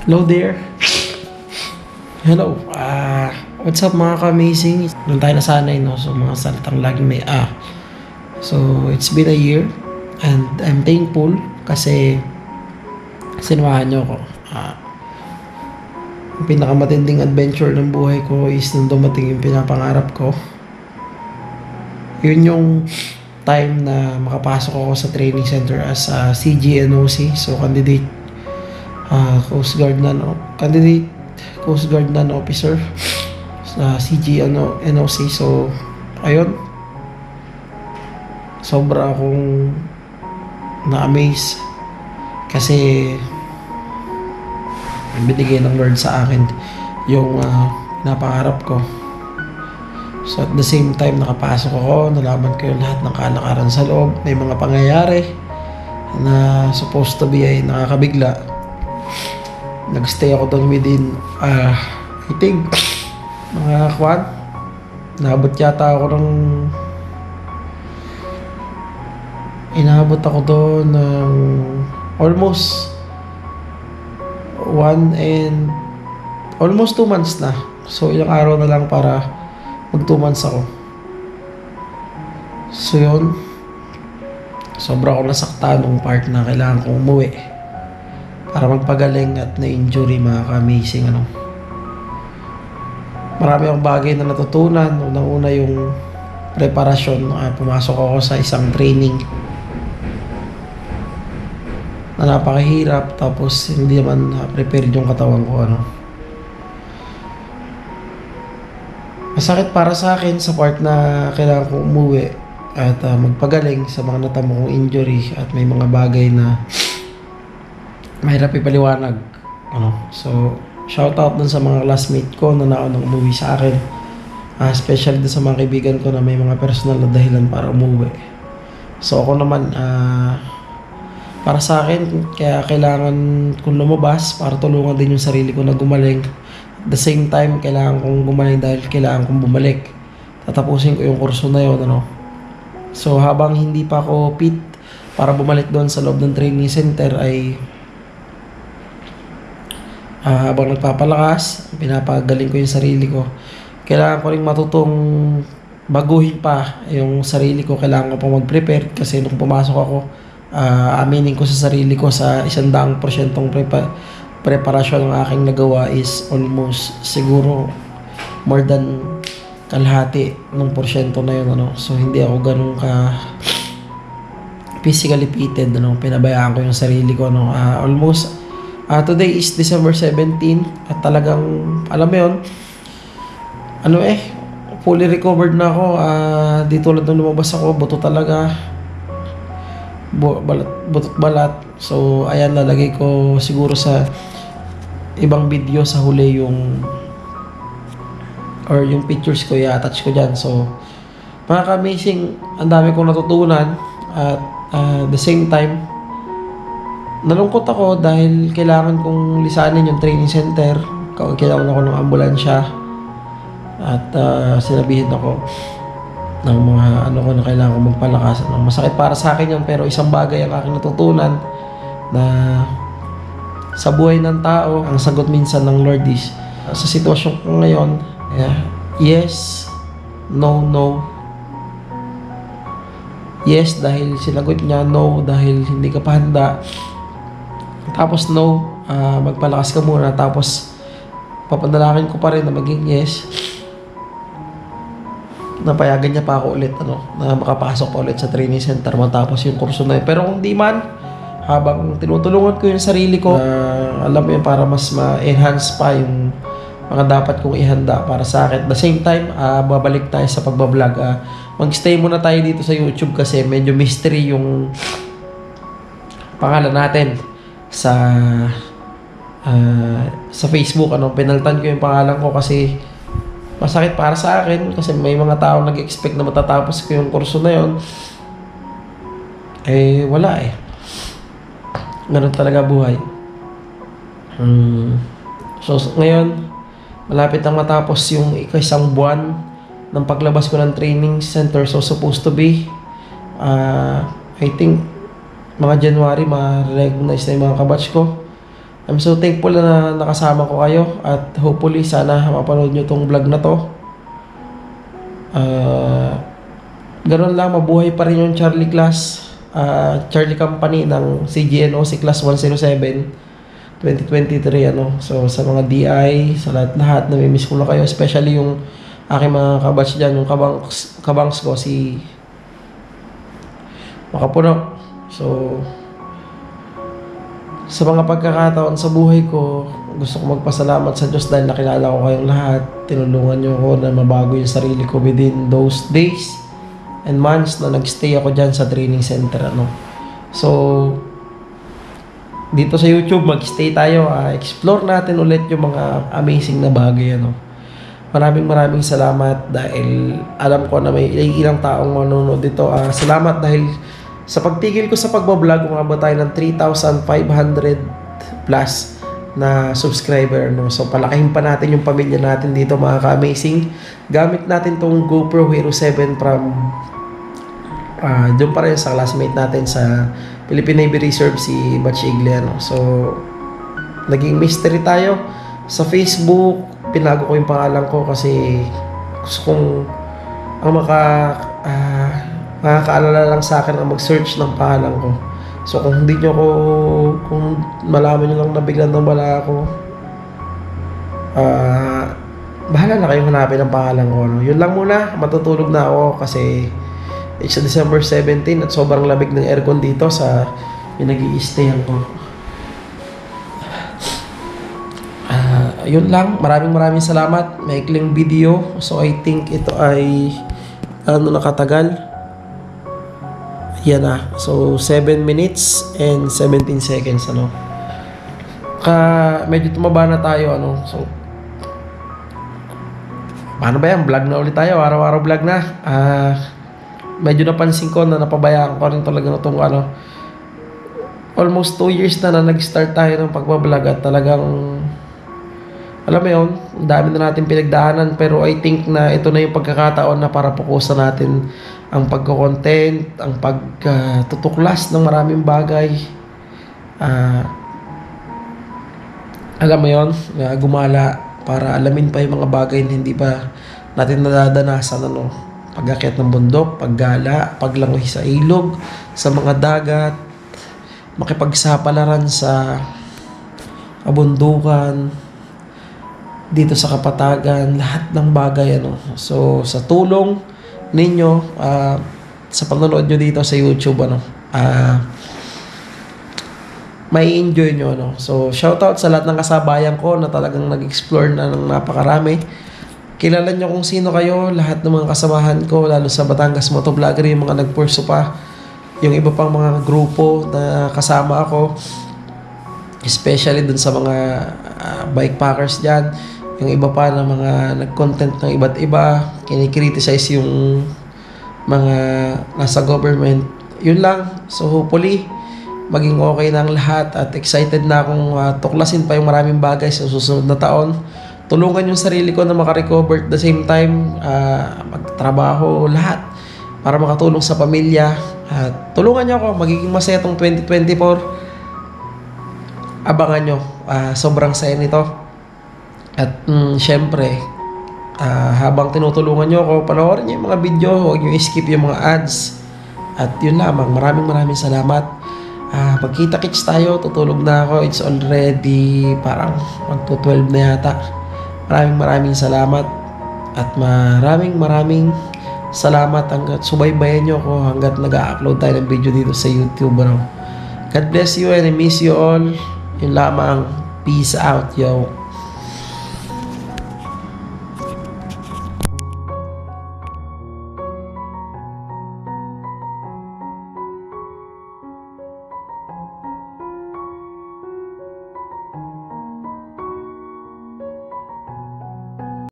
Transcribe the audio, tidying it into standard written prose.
Hello there. Hello. What's up mga ka-amazing? Doon tayo nasanay, no? So, mga salitang laging may So, it's been a year and I'm thankful kasi sinuwahan niyo ako. Ang pinakamatinding adventure ng buhay ko is nung dumating yung pinapangarap ko. Yun yung time na makapasok ako sa training center as a CGNOC. So, Coast Guard candidate Coast Guard officer sa NOC. So ayun, sobra akong na-amaze kasi binigay ng Lord sa akin yung pinapangarap ko. So at the same time nakapasok ako, nalaman ko yung lahat ng kalakaran sa loob. May mga pangyayari na supposed to be ay nakakabigla. Nagstay ako doon within I think mga naabot yata ako ng inaabot ako doon ng almost 2 months na. So ilang araw na lang para mag 2 months ako. So yun, sobra ako nasaktan nung part na kailangan kong umuwi para magpagaling at na-injury, mga ka-amazing. Marami akong bagay na natutunan. Unang-una yung preparasyon. Pumasok ako sa isang training na napakahirap, tapos hindi naman prepared yung katawan ko. Masakit para sa akin sa part na kailangan kong umuwi at magpagaling sa mga natamo kong injury at may mga bagay na mahirap ipaliwanag. So, shout out dun sa mga classmate ko na naunang umuwi sa akin. Especially dun sa mga kaibigan ko na may mga personal na dahilan para umuwi. So, ako naman, para sa akin, kaya kailangan kong lumabas para tulungan din yung sarili ko na gumaling. At the same time, kailangan kong gumaling dahil kailangan kong bumalik. Tatapusin ko yung kurso na yun. So, habang hindi pa ako fit para bumalik doon sa loob ng training center ay habang nagpapalakas, pinapagaling ko yung sarili ko. Kailangan ko rin matutong baguhin pa yung sarili ko. Kailangan ko pa mag-prepare kasi nung pumasok ako, aminin ko sa sarili ko sa 100% preparasyon ng aking nagawa is almost siguro more than kalahati ng porsyento na yun. So hindi ako ganun ka physically fitted. Pinabayaan ko yung sarili ko. Almost today is December 17 at talagang, alam mo yun, fully recovered na ako. Di tulad nung lumabas ako, buto talaga. Butot balat. So, ayan, lalagay ko siguro sa ibang video sa huli yung pictures ko, i-attach ko dyan. So, mga ka-amazing, ang dami kong natutunan at the same time, nalungkot ako dahil kailangan kong lisanin yung training center. Kailangan ako ng ambulansya at sinabihin ako ng mga ko na kailangan kong magpalakas. Masakit para sa akin yun, pero isang bagay ang aking natutunan na sa buhay ng tao, ang sagot minsan ng Lord is sa sitwasyon ko ngayon, yes, no, no. Yes dahil sinagot niya, no dahil hindi ka pa handa. Tapos no, magpalakas ka muna. Tapos papanalangin ko pa rin na maging yes. Napayagan niya pa ako ulit na makapasok pa ulit sa training center matapos yung kurso na yun. Pero kung di man, habang tinutulungan ko yung sarili ko, alam mo yun, para mas ma-enhance pa yung mga dapat kong ihanda para sa akin. At the same time, babalik tayo sa pagbablog. Mag-stay muna tayo dito sa YouTube kasi medyo mystery yung pangalan natin sa Facebook. Pinaltan ko yung pangalan ko kasi masakit para sa akin kasi may mga tao nag-expect na matatapos ko yung kurso na yon. Wala ganun talaga buhay. So ngayon malapit na matapos yung isang buwan ng paglabas ko ng training center. So supposed to be I think mga January ma-recognize na yung mga kabatch ko. I'm so thankful na nakasama ko kayo at hopefully sana mapanood nyo tong vlog na to. Ganun lang, mabuhay pa rin yung Charlie Charlie Company ng CGNOC Class 107 2023 ano. So sa mga DI, sa lahat namimiss ko na kayo, especially yung aking mga kabatch dyan, yung kabangs ko si Makapuno. So sa mga pagkakataon sa buhay ko, gusto ko magpasalamat sa Diyos dahil nakilala ko kayong lahat. Tinulungan niyo ako na mabago yung sarili ko within those days and months na nagstay ako dyan sa training center. Ano. So, dito sa YouTube, mag-stay tayo. Explore natin ulit yung mga amazing na bagay. Ano. Maraming salamat dahil alam ko na may ilang taong manonood dito. Salamat dahil sa pagtigil ko sa pagbablog, umabot tayo ng 3,500 plus na subscriber. No? So, palakihin pa natin yung pamilya natin dito, mga ka-amazing. Gamit natin tong GoPro Hero 7 from doon pa rin sa classmate natin sa Philippine Navy Reserve, si Batch Igliano. So, naging mystery tayo sa Facebook. Pinago ko yung pangalan ko kasi gusto kong ang makakaalala lang sa akin ang mag-search ng pangalan ko. So kung malaman nyo lang na biglang nawala ako, bahala na kayong hanapin ang pangalan ko. No? Yun lang muna, matutulog na ako kasi it's December 17 at sobrang lamig ng aircon dito sa pinag-i-stayan ko. Yun lang, maraming salamat. Maikling video. So I think ito ay nakatagal. Yan na. So 7 minutes and 17 seconds ano. Medyo tumaba na tayo ano. So paano ba yan? Vlog na ulit tayo. Araw-araw vlog na. Medyo napansin ko na napabayaan ko rin talaga na itong almost 2 years na nag-start tayo ng pagbablog at talagang alam mo yun, dami na natin pinagdaanan pero I think na ito na yung pagkakataon na para fokusan natin ang pagko-content, ang pagtutuklas ng maraming bagay. Alam mo yun, gumala para alamin pa yung mga bagay na hindi pa natin nadadanasan. Ano? Pag-akyat ng bundok, paggala, paglangoy sa ilog, sa mga dagat, makipagsapalaran sa kabundukan, dito sa kapatagan, lahat ng bagay ano. So sa tulong ninyo sa panonood nyo dito sa YouTube ano, may enjoy nyo ano. So shoutout sa lahat ng kasabayan ko na talagang nag-explore na ng napakarami. Kilala nyo kung sino kayo, lahat ng mga kasamahan ko, lalo sa Batangas Motovlogger, yung mga nagpurso pa, yung iba pang mga grupo na kasama ako, especially dun sa mga bike packers dyan, yung iba pa na mga nag-content ng iba't iba, kinikriticize yung mga nasa government. Yun lang. So hopefully, maging okay na ang lahat at excited na akong tuklasin pa yung maraming bagay sa susunod na taon. Tulungan yung sarili ko na makarecover at the same time, magtrabaho, lahat para makatulong sa pamilya. At tulungan nyo ako, magiging masaya itong 2024. Abangan nyo, sobrang saya nito. At syempre, habang tinutulungan nyo ako, panoorin nyo yung mga video, huwag nyo skip yung mga ads. At yun lamang, maraming salamat. Pagkita-kits tayo, tutulog na ako. It's already parang magto-12 na yata. Maraming salamat. At maraming salamat hanggat subaybayan nyo ako hanggat nag-upload tayo ng video dito sa YouTube. Ano? God bless you and I miss you all. Yun lamang. Peace out, yo.